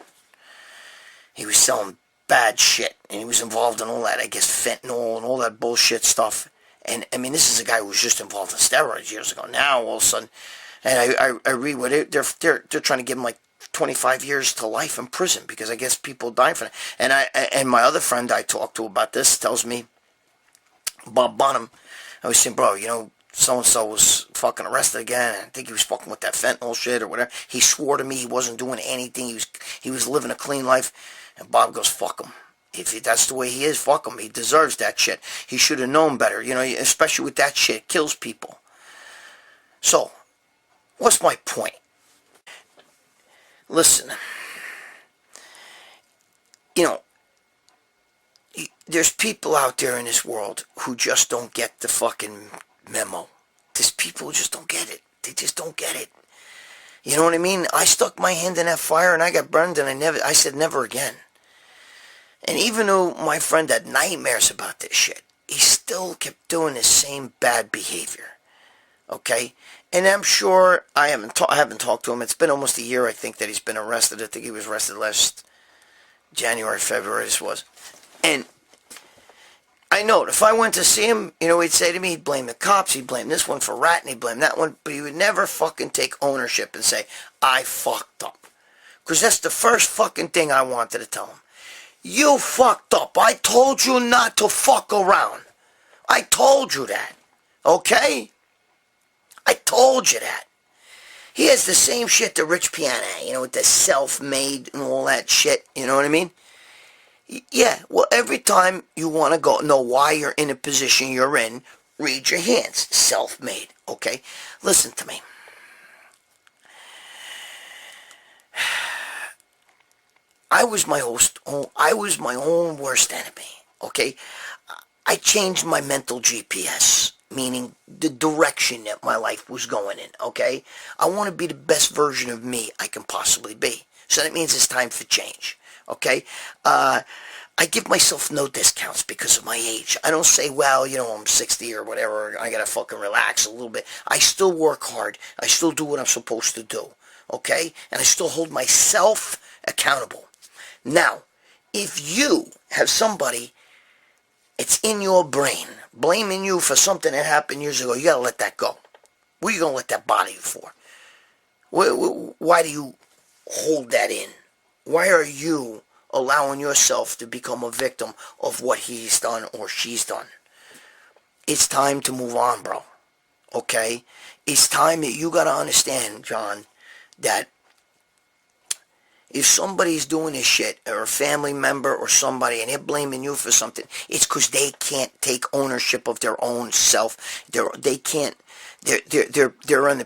He was selling bad shit, and he was involved in all that, I guess, fentanyl and all that bullshit stuff. And, I mean, this is a guy who was just involved in steroids years ago. Now, all of a sudden, and I read what they're trying to give him, like, 25 years to life in prison, because I guess people die for that. And my other friend I talked to about this tells me, Bob Bonham, I was saying, bro, so-and-so was fucking arrested again. I think he was fucking with that fentanyl shit or whatever. He swore to me he wasn't doing anything. He was living a clean life. And Bob goes, fuck him. If that's the way he is, fuck him. He deserves that shit. He should have known better, especially with that shit. It kills people. So, what's my point? Listen, there's people out there in this world who just don't get the fucking memo. There's people who just don't get it. They just don't get it. You know what I mean? I stuck my hand in that fire and I got burned, and I said never again. And even though my friend had nightmares about this shit, he still kept doing the same bad behavior. Okay? And I'm sure I haven't talked to him. It's been almost a year, I think, that he's been arrested. I think he was arrested last January, February, this was. And I know if I went to see him, he'd say to me, he'd blame the cops, he'd blame this one for rat, and he'd blame that one, but he would never fucking take ownership and say, I fucked up. Because that's the first fucking thing I wanted to tell him. You fucked up. I told you not to fuck around. I told you that. Okay? I told you that. He has the same shit that Rich Piana, with the self-made and all that shit, you know what I mean? Yeah, well, every time you want to know why you're in a position you're in, read your hands. Self-made, okay? Listen to me. I was my own worst enemy, okay? I changed my mental GPS, meaning the direction that my life was going in, okay? I want to be the best version of me I can possibly be. So that means it's time for change, okay? I give myself no discounts because of my age. I don't say, well, I'm 60 or whatever, I gotta fucking relax a little bit. I still work hard. I still do what I'm supposed to do, okay? And I still hold myself accountable. Now, if you have somebody, it's in your brain, blaming you for something that happened years ago, you gotta let that go. What are you gonna let that bother you for? Why do you hold that in? Why are you allowing yourself to become a victim of what he's done or she's done? It's time to move on, bro. Okay? It's time that you gotta understand, John, that if somebody's doing this shit, or a family member or somebody, and they're blaming you for something, it's because they can't take ownership of their own self. They're on the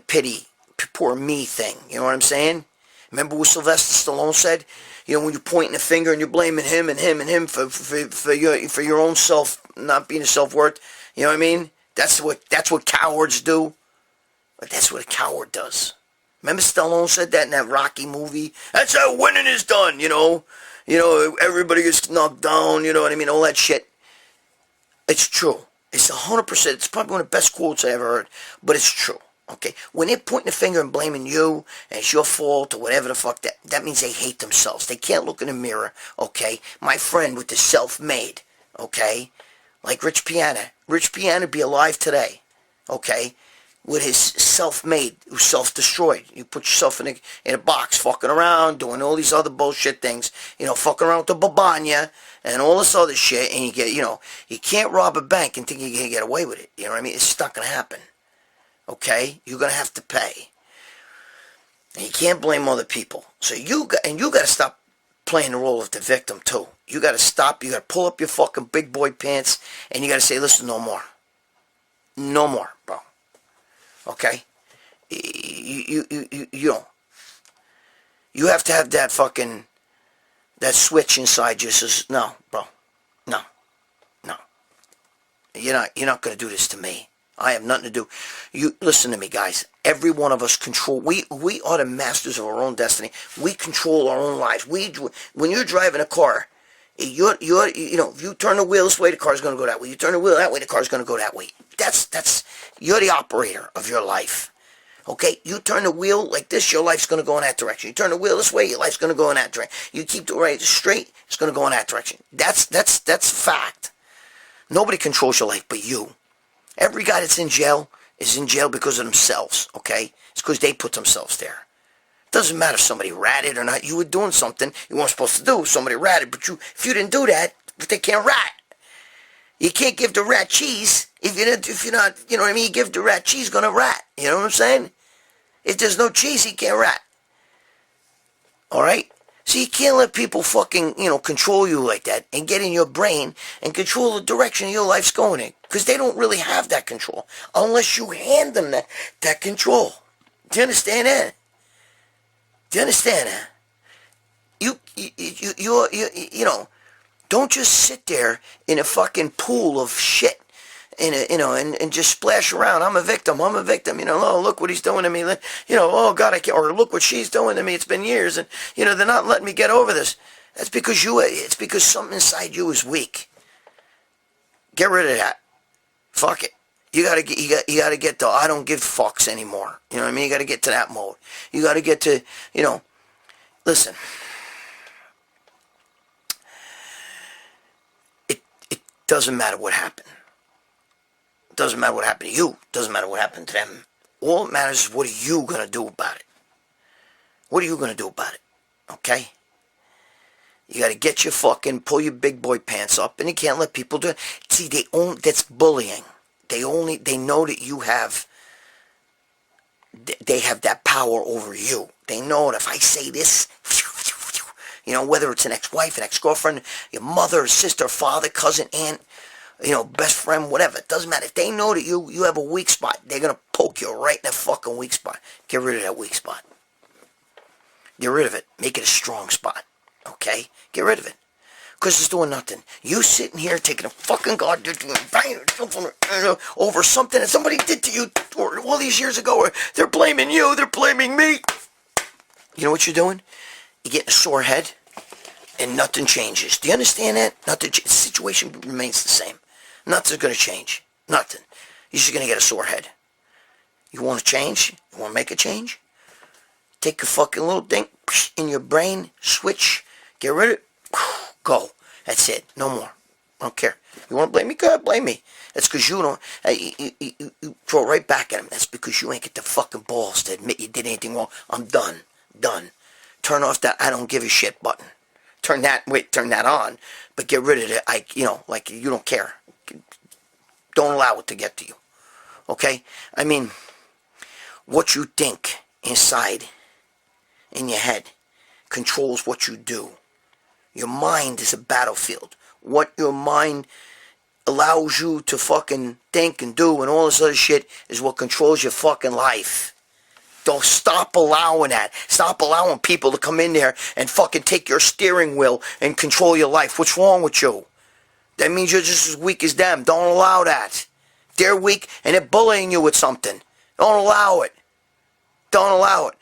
pity, poor me thing. You know what I'm saying? Remember what Sylvester Stallone said? You know, when you're pointing a finger and you're blaming him and him and him for your own self not being a self-worth. You know what I mean? That's what cowards do. But that's what a coward does. Remember Stallone said that in that Rocky movie? That's how winning is done, you know. You know, everybody gets knocked down, you know what I mean? All that shit. It's true. It's 100%. It's probably one of the best quotes I ever heard. But it's true. Okay? When they're pointing the finger and blaming you, and it's your fault, or whatever the fuck, that means they hate themselves. They can't look in the mirror, okay? My friend with the self-made, okay? Like Rich Piana. Rich Piana be alive today, okay? With his self-made, who's self-destroyed. You put yourself in a box, fucking around, doing all these other bullshit things, you know, fucking around with the babanya and all this other shit, and you get, you know, you can't rob a bank and think you can get away with it. You know what I mean? It's just not gonna happen. Okay? You're gonna have to pay. And you can't blame other people. So you gotta stop playing the role of the victim too. You gotta stop, you gotta pull up your fucking big boy pants, and you gotta say, listen, no more. No more, bro. Okay? You know, you have to have that fucking, that switch inside you says, no, bro, no. You're not going to do this to me. I have nothing to do. You listen to me, guys. Every one of us control. We are the masters of our own destiny. We control our own lives. When you're driving a car, you know, if you turn the wheel this way, the car's going to go that way. You turn the wheel that way, the car's going to go that way. You're the operator of your life. Okay? You turn the wheel like this, your life's going to go in that direction. You turn the wheel this way, your life's going to go in that direction. You keep the right straight, it's going to go in that direction. That's fact. Nobody controls your life but you. Every guy that's in jail is in jail because of themselves, okay? It's because they put themselves there. It doesn't matter if somebody ratted or not. You were doing something you weren't supposed to do. Somebody ratted, but if you didn't do that, they can't rat. You can't give the rat cheese if you're not, you know what I mean? You give the rat cheese, gonna rat. You know what I'm saying? If there's no cheese, he can't rat. All right? So you can't let people fucking, you know, control you like that and get in your brain and control the direction your life's going in. Because they don't really have that control unless you hand them that control. Do you understand that? Do you understand that? You know, don't just sit there in a fucking pool of shit, and just splash around. I'm a victim. You know, oh, look what he's doing to me. You know, oh God, I can't. Or look what she's doing to me. It's been years, and you know they're not letting me get over this. That's because it's because something inside you is weak. Get rid of that. Fuck it. You gotta get the I don't give fucks anymore. You know what I mean? You gotta get to that mode. You gotta get to, you know, listen. It doesn't matter what happened. It doesn't matter what happened to you. It doesn't matter what happened to them. All that matters is what are you gonna do about it? What are you gonna do about it? Okay? You gotta get your fucking, pull your big boy pants up, and you can't let people do it. See, that's bullying. They know that you have, they have that power over you. They know that if I say this, you know, whether it's an ex-wife, an ex-girlfriend, your mother, sister, father, cousin, aunt, you know, best friend, whatever, it doesn't matter. If they know that you have a weak spot, they're gonna poke you right in that fucking weak spot. Get rid of that weak spot. Get rid of it. Make it a strong spot. Okay? Get rid of it. Because it's doing nothing. You sitting here taking a fucking goddamn banging over something that somebody did to you all these years ago. Or they're blaming you. They're blaming me. You know what you're doing? You're getting a sore head and nothing changes. Do you understand that? Nothing. The situation remains the same. Nothing's going to change. Nothing. You're just going to get a sore head. You want to change? You want to make a change? Take a fucking little thing in your brain, switch, get rid of it, go. That's it. No more. I don't care. You want to blame me? Go ahead, blame me. That's because you don't, you throw it right back at him. That's because you ain't get the fucking balls to admit you did anything wrong. I'm done. Done. Turn off that I don't give a shit button. Turn that on, but get rid of it. You know, like you don't care. Don't allow it to get to you. Okay? I mean, what you think inside in your head controls what you do. Your mind is a battlefield. What your mind allows you to fucking think and do and all this other shit is what controls your fucking life. Don't stop allowing that. Stop allowing people to come in there and fucking take your steering wheel and control your life. What's wrong with you? That means you're just as weak as them. Don't allow that. They're weak and they're bullying you with something. Don't allow it. Don't allow it.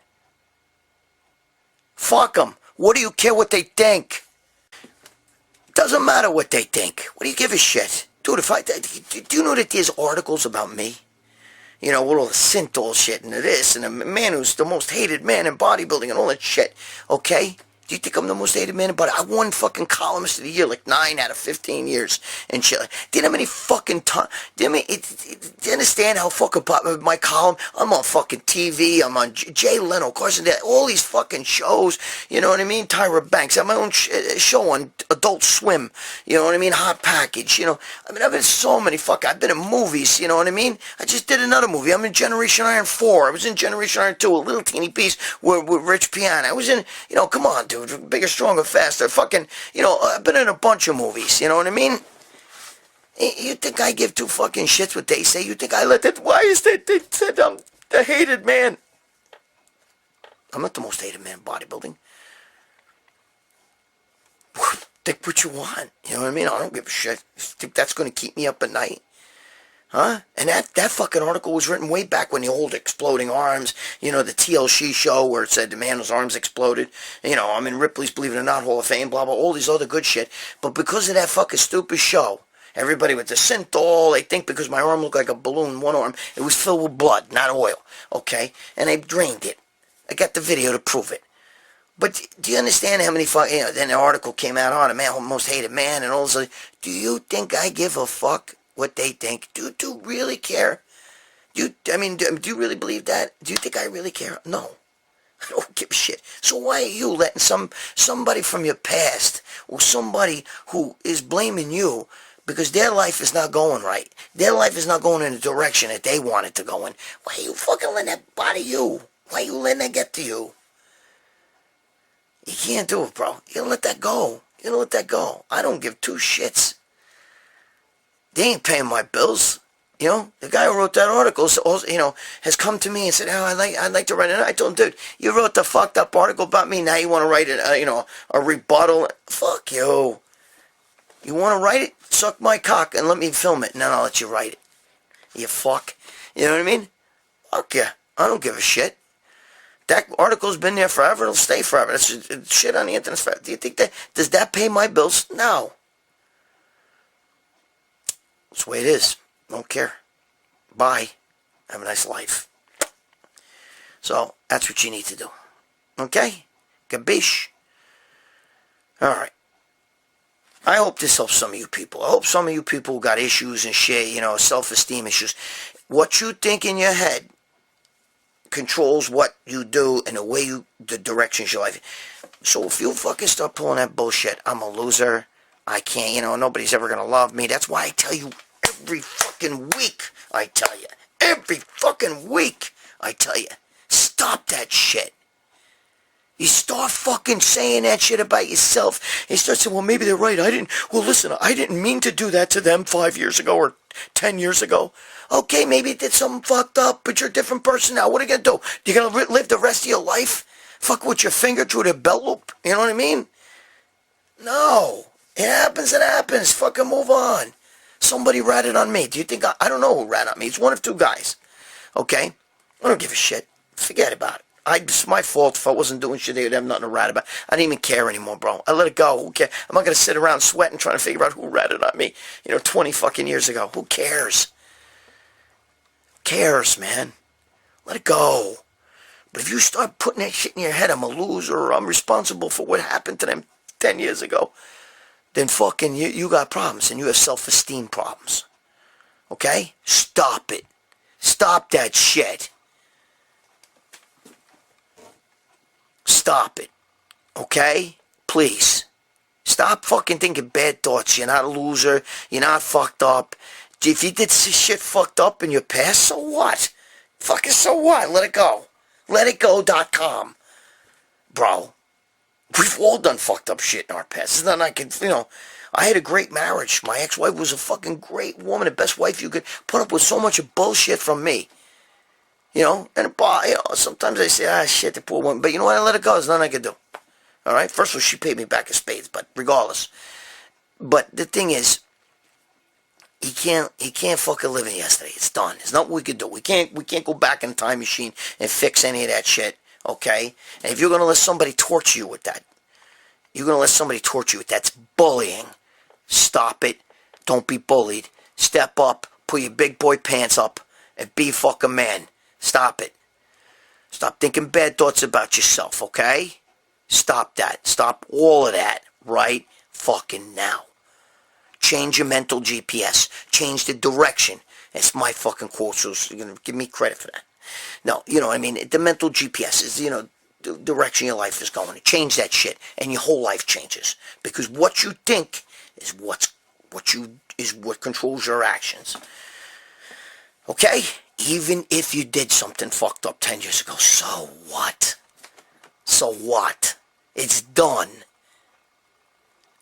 Fuck them. What do you care what they think? Doesn't matter what they think. What do you give a shit? Dude, do you know that there's articles about me? You know, with all the synthol shit and this, and a man who's the most hated man in bodybuilding and all that shit, okay? Do you think I'm the most hated man in bodybuilding? I won fucking columnist of the year like 9 out of 15 years and shit. Do you know how many fucking times? Do you understand how fucking my column? I'm on fucking TV. I'm on Jay Leno, Carson, all these fucking shows. You know what I mean? Tyra Banks. I have my own show on Adult Swim. You know what I mean? Hot Package. You know, I mean, I've been so many I've been in movies. You know what I mean? I just did another movie. I'm in Generation Iron 4. I was in Generation Iron 2, a little teeny piece with Rich Piana. I was in, you know, come on, dude. Bigger, stronger, faster. Fucking, you know, I've been in a bunch of movies. You know what I mean? You think I give two fucking shits what they say? You think I let that? Why is that? They said I'm the hated man. I'm not the most hated man in bodybuilding. Think what you want. You know what I mean? I don't give a shit. You think that's going to keep me up at night? Huh? And that fucking article was written way back when the old exploding arms, you know, the TLC show where it said the man whose arms exploded. You know, I'm in Ripley's Believe It or Not Hall of Fame, blah, blah, all these other good shit. But because of that fucking stupid show, everybody with the synthol, they think because my arm looked like a balloon, one arm, it was filled with blood, not oil. Okay? And they drained it. I got the video to prove it. But do you understand how many you know, then the article came out on the man, most hated man and all this. Do you think I give a fuck what they think? Do you really care? Do you really believe that? Do you think I really care? No. I don't give a shit. So why are you letting somebody from your past or somebody who is blaming you because their life is not going right? Their life is not going in the direction that they want it to go in. Why are you fucking letting that bother you? Why are you letting that get to you? You can't do it, bro. You gotta let that go. You gotta let that go. I don't give two shits. They ain't paying my bills. You know, the guy who wrote that article, you know, has come to me and said, "Oh, I'd like to write it." I told him, "Dude, you wrote the fucked up article about me. Now you want to write it, you know, a rebuttal? Fuck you. You want to write it? Suck my cock and let me film it, and then I'll let you write it. You fuck. You know what I mean? Fuck yeah. I don't give a shit. That article's been there forever. It'll stay forever. It's shit on the internet forever. Do you think does that pay my bills? No. That's the way it is. Don't care. Bye. Have a nice life. So, that's what you need to do. Okay? Gabish? Alright. I hope this helps some of you people. I hope some of you people who got issues and shit, you know, self-esteem issues. What you think in your head controls what you do and the directions your life. So if you fucking start pulling that bullshit, I'm a loser, I can't, you know, nobody's ever gonna love me. That's why I tell you every fucking week, every fucking week, I tell you, stop that shit. You start fucking saying that shit about yourself. You start saying, well, maybe they're right. I didn't mean to do that to them 5 years ago or 10 years ago. Okay, maybe you did something fucked up, but you're a different person now. What are you going to do? You going to live the rest of your life? Fuck with your finger through the belt loop? You know what I mean? No. It happens, it happens. Fucking move on. Somebody ratted on me. Do you think I don't know who ratted on me. It's one of two guys. Okay? I don't give a shit. Forget about it. It's my fault if I wasn't doing shit. They would have nothing to rat about. I didn't even care anymore, bro. I let it go. Who cares? I'm not going to sit around sweating trying to figure out who ratted on me, 20 fucking years ago. Who cares? Cares, man. Let it go. But if you start putting that shit in your head, I'm a loser or I'm responsible for what happened to them 10 years ago, then fucking you got problems and you have self-esteem problems. Okay? Stop it. Stop that shit. Stop it. Okay? Please. Stop fucking thinking bad thoughts. You're not a loser. You're not fucked up. If you did shit fucked up in your past, so what? Fucking so what? Let it go. LetItGo.com. Bro. We've all done fucked up shit in our past. It's not like, I had a great marriage. My ex-wife was a fucking great woman, the best wife you could put up with so much of bullshit from me. And sometimes I say, shit, the poor woman. But you know what? I let it go. There's nothing I could do. All right? First of all, she paid me back in spades, but regardless. But the thing is, he can't fucking live in yesterday. It's done. There's nothing we could do. We can't go back in the time machine and fix any of that shit, okay? And if you're going to let somebody torture you with that, that's bullying. Stop it. Don't be bullied. Step up. Put your big boy pants up and be a fucking man. Stop it. Stop thinking bad thoughts about yourself, okay? Stop that. Stop all of that right fucking now. Change your mental GPS. Change the direction. That's my fucking quote, so you're going to give me credit for that. No, the mental GPS is, the direction your life is going. Change that shit, and your whole life changes. Because what you think is what controls your actions. Okay? Even if you did something fucked up 10 years ago, so what? So what? It's done.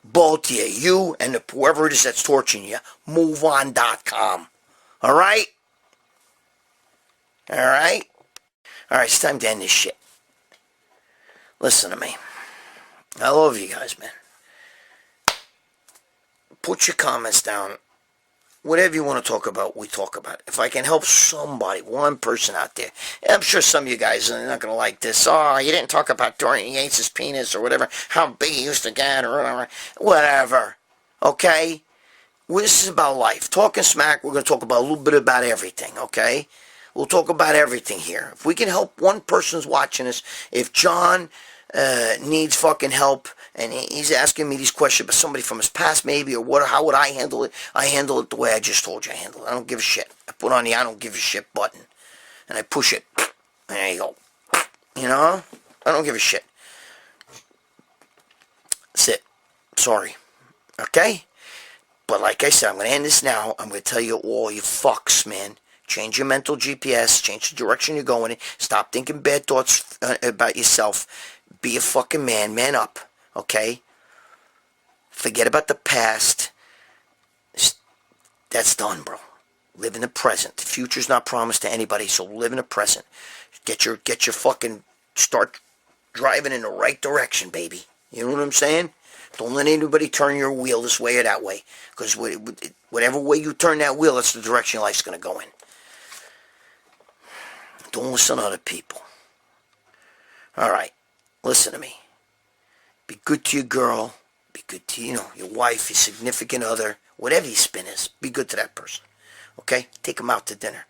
Both of you and whoever it is that's torturing you, moveon.com. Alright? Alright? Alright, it's time to end this shit. Listen to me. I love you guys, man. Put your comments down. Whatever you want to talk about, we talk about it. If I can help somebody, one person out there, I'm sure some of you guys are not going to like this. Oh, you didn't talk about Dorian Yates' penis or whatever, how big he used to get or whatever. Whatever. Okay? Well, this is about life. Talking smack, we're going to talk about a little bit about everything, okay? We'll talk about everything here. If we can help one person's watching us, if John needs fucking help, and he's asking me these questions about somebody from his past maybe, or how would I handle it? I handle it the way I just told you I handle it. I don't give a shit. I put on the I don't give a shit button, and I push it. And there you go. I don't give a shit. That's it. Sorry. Okay? But like I said, I'm going to end this now. I'm going to tell you all, you fucks, man. Change your mental GPS. Change the direction you're going in. Stop thinking bad thoughts about yourself. Be a fucking man. Man up. Okay? Forget about the past. That's done, bro. Live in the present. The future's not promised to anybody, so live in the present. Get your fucking, start driving in the right direction, baby. You know what I'm saying? Don't let anybody turn your wheel this way or that way. Because whatever way you turn that wheel, that's the direction your life's going to go in. Don't listen to other people. Alright. Listen to me. Be good to your girl. Be good to, your wife, your significant other. Whatever your spin is. Be good to that person. Okay? Take them out to dinner.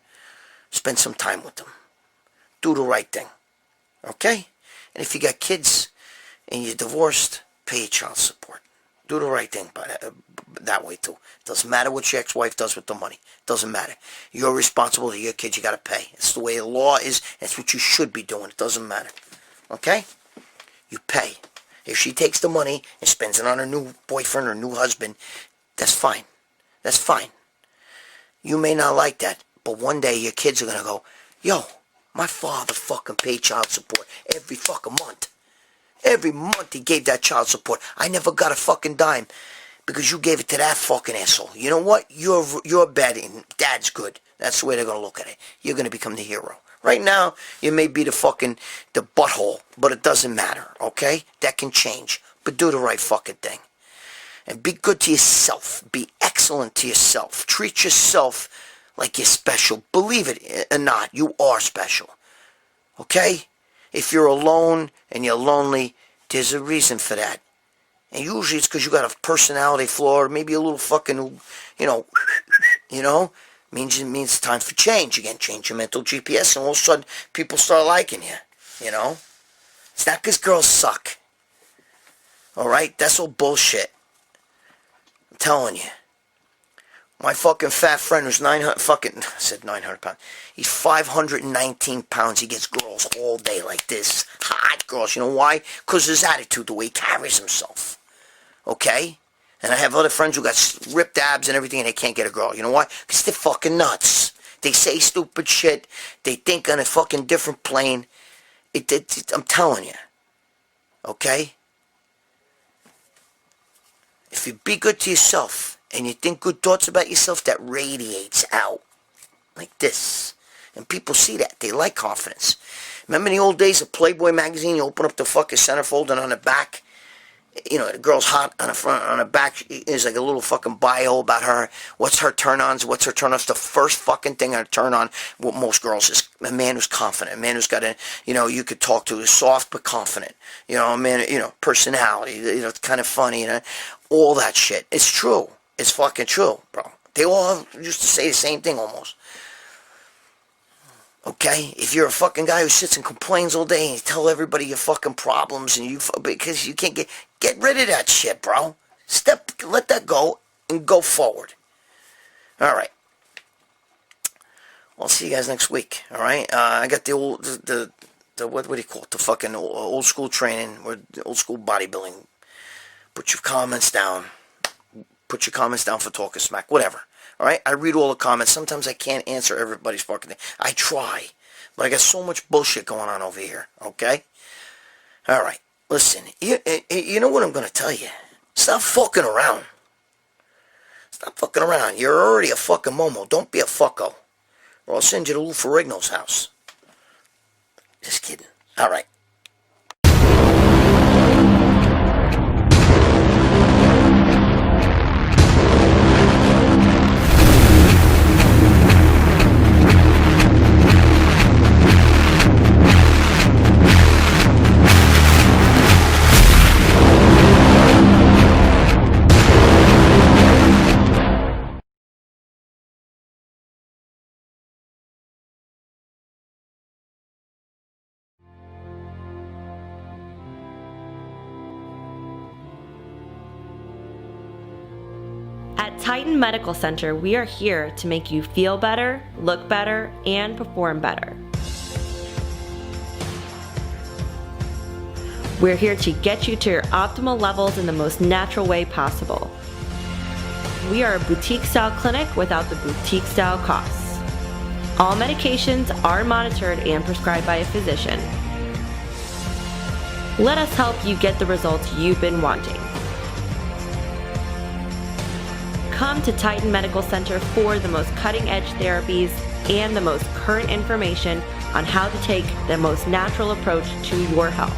Spend some time with them. Do the right thing. Okay? And if you got kids and you're divorced, pay your child support. Do the right thing that way too. Doesn't matter what your ex-wife does with the money. Doesn't matter. You're responsible to your kids. You got to pay. It's the way the law is. That's what you should be doing. It doesn't matter. Okay? You pay. If she takes the money and spends it on her new boyfriend or new husband, that's fine. That's fine. You may not like that, but one day your kids are going to go, yo, my father fucking paid child support every fucking month. Every month he gave that child support. I never got a fucking dime because you gave it to that fucking asshole. You know what? You're bad and dad's good. That's the way they're going to look at it. You're going to become the hero. Right now, you may be the butthole, but it doesn't matter, okay? That can change. But do the right fucking thing. And be good to yourself. Be excellent to yourself. Treat yourself like you're special. Believe it or not, you are special. Okay? If you're alone and you're lonely, there's a reason for that. And usually it's because you got a personality flaw or maybe a little fucking, means it's time for change. Again, change your mental GPS and all of a sudden people start liking you, It's not because girls suck. Alright? That's all bullshit. I'm telling you. My fucking fat friend who's 900 pounds. He's 519 pounds. He gets girls all day like this. Hot girls. You know why? Because his attitude, the way he carries himself. Okay? And I have other friends who got ripped abs and everything and they can't get a girl. You know why? Because they're fucking nuts. They say stupid shit. They think on a fucking different plane. I'm telling you. Okay? If you be good to yourself and you think good thoughts about yourself, that radiates out like this. And people see that. They like confidence. Remember in the old days of Playboy magazine, you open up the fucking centerfold and on the back, you know, the girl's hot on the front, on the back is like a little fucking bio about her. What's her turn-ons? What's her turn-offs? The first fucking thing I turn on with most girls is a man who's confident. A man who's got a, you know, you could talk to, is soft but confident. You know, a man, you know, personality, you know, it's kind of funny, you know, all that shit. It's true. It's fucking true, bro. They all used to say the same thing almost. Okay? If you're a fucking guy who sits and complains all day and you tell everybody your fucking problems and you, because you can't get rid of that shit, bro. Let that go and go forward. Alright. I'll see you guys next week, alright? I got the what do you call it? The fucking old school training, or the old school bodybuilding. Put your comments down. Put your comments down for talking smack, whatever. Alright? I read all the comments. Sometimes I can't answer everybody's fucking thing. I try. But I got so much bullshit going on over here. Okay? Alright. Listen. You know what I'm going to tell you? Stop fucking around. Stop fucking around. You're already a fucking momo. Don't be a fucko. Or I'll send you to Lou Ferrigno's house. Just kidding. Alright. At Titan Medical Center, we are here to make you feel better, look better, and perform better. We're here to get you to your optimal levels in the most natural way possible. We are a boutique-style clinic without the boutique-style costs. All medications are monitored and prescribed by a physician. Let us help you get the results you've been wanting. Come to Titan Medical Center for the most cutting-edge therapies and the most current information on how to take the most natural approach to your health.